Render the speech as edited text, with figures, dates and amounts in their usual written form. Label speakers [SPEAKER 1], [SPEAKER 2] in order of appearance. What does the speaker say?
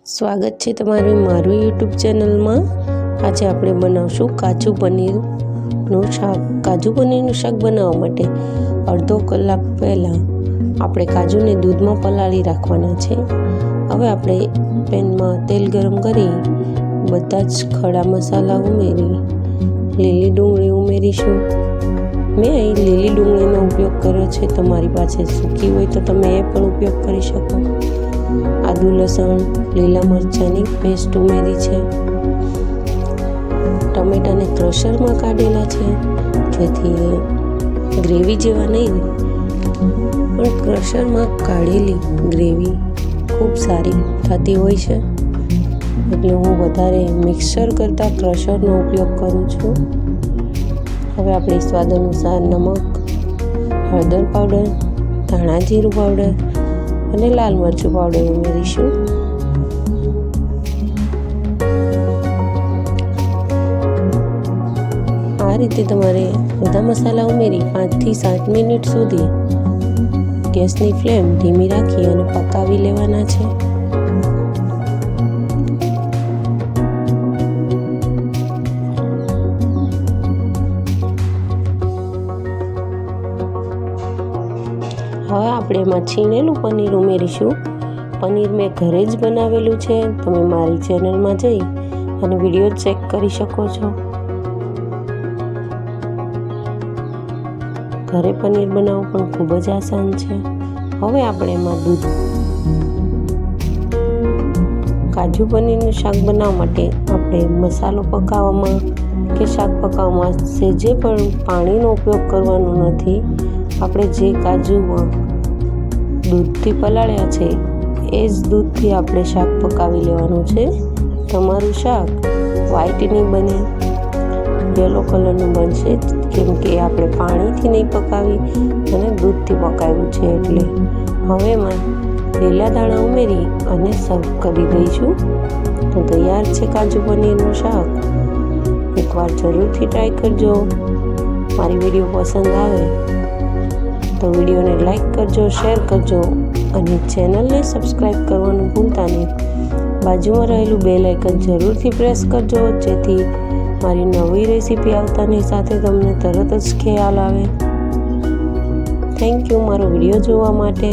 [SPEAKER 1] સ્વાગત છે તમારું મારું યુટ્યુબ ચેનલમાં। આજે આપણે બનાવશું કાજુ પનીરનું શાક। કાજુ પનીરનું શાક બનાવવા માટે અડધો કલાક પહેલાં આપણે કાજુને દૂધમાં પલાળી રાખવાના છે। હવે આપણે પેનમાં તેલ ગરમ કરી બધા જ ખડા મસાલા ઉમેરી લીલી ડુંગળી ઉમેરીશું। મેં અહીં લીલી ડુંગળીનો ઉપયોગ કર્યો છે, તમારી પાસે સૂકી હોય તો તમે એ પણ ઉપયોગ કરી શકો। આદુ લસણ લીલા મરચાંની પેસ્ટ ઉમેરી છે। ટમેટાને ક્રશરમાં કાઢેલા છે, જેથી ગ્રેવી જેવા નહીં પણ ક્રશરમાં કાઢેલી ગ્રેવી ખૂબ સારી થતી હોય છે, એટલે હું વધારે મિક્સર કરતાં ક્રશરનો ઉપયોગ કરું છું। હવે આપણે સ્વાદ અનુસાર નમક, હળદર પાવડર, ધાણા જીરું પાવડર અને લાલ મરચું પાવડર ઉમેરીશું। આ રીતે તમારે બધા મસાલા ઉમેરી 5 થી 7 મિનિટ સુધી ગેસની ફ્લેમ ધીમી રાખી અને પકાવી લેવાના છે। હવે આપણે એમાં છીણેલું પનીર ઉમેરીશું। પનીર મેં ઘરે જ બનાવેલું છે, તમે મારી ચેનલમાં જઈ અને વિડીયો ચેક કરી શકો છો। ઘરે પનીર બનાવવું પણ ખૂબ જ આસાન છે। હવે આપણે એમાં દૂધ કાજુ પનીરનું શાક બનાવવા માટે આપણે મસાલો પકાવવામાં કે શાક પકાવવામાં સહેજે પણ પાણીનો ઉપયોગ કરવાનો નથી। આપણે જે કાજુમાં દૂધથી પલાળ્યા છે એ જ દૂધથી આપણે શાક પકાવી લેવાનું છે। તમારું શાક વ્હાઈટ નહીં બને, યલો કલરનું બનશે, કેમ કે આપણે પાણીથી નહીં પકાવી અને દૂધથી પકાવ્યું છે એટલે। હવે એમાં લીલા દાણા ઉમેરી અને સર્વ કરી દઈશું। તો તૈયાર છે કાજુ પનીરનું શાક। એકવાર જરૂરથી ટ્રાય કરજો। મારી વિડીયો પસંદ આવે તો વિડીયોને લાઈક કરજો, શેર કરજો અને ચેનલને સબસ્ક્રાઈબ કરવાનું ભૂલતા નહીં। બાજુમાં રહેલું બેલ આઇકન જરૂરથી પ્રેસ કરજો, જેથી મારી નવી રેસીપી આવતાની સાથે તમને તરત જ ખ્યાલ આવે। થેન્ક યુ મારો વિડીયો જોવા માટે।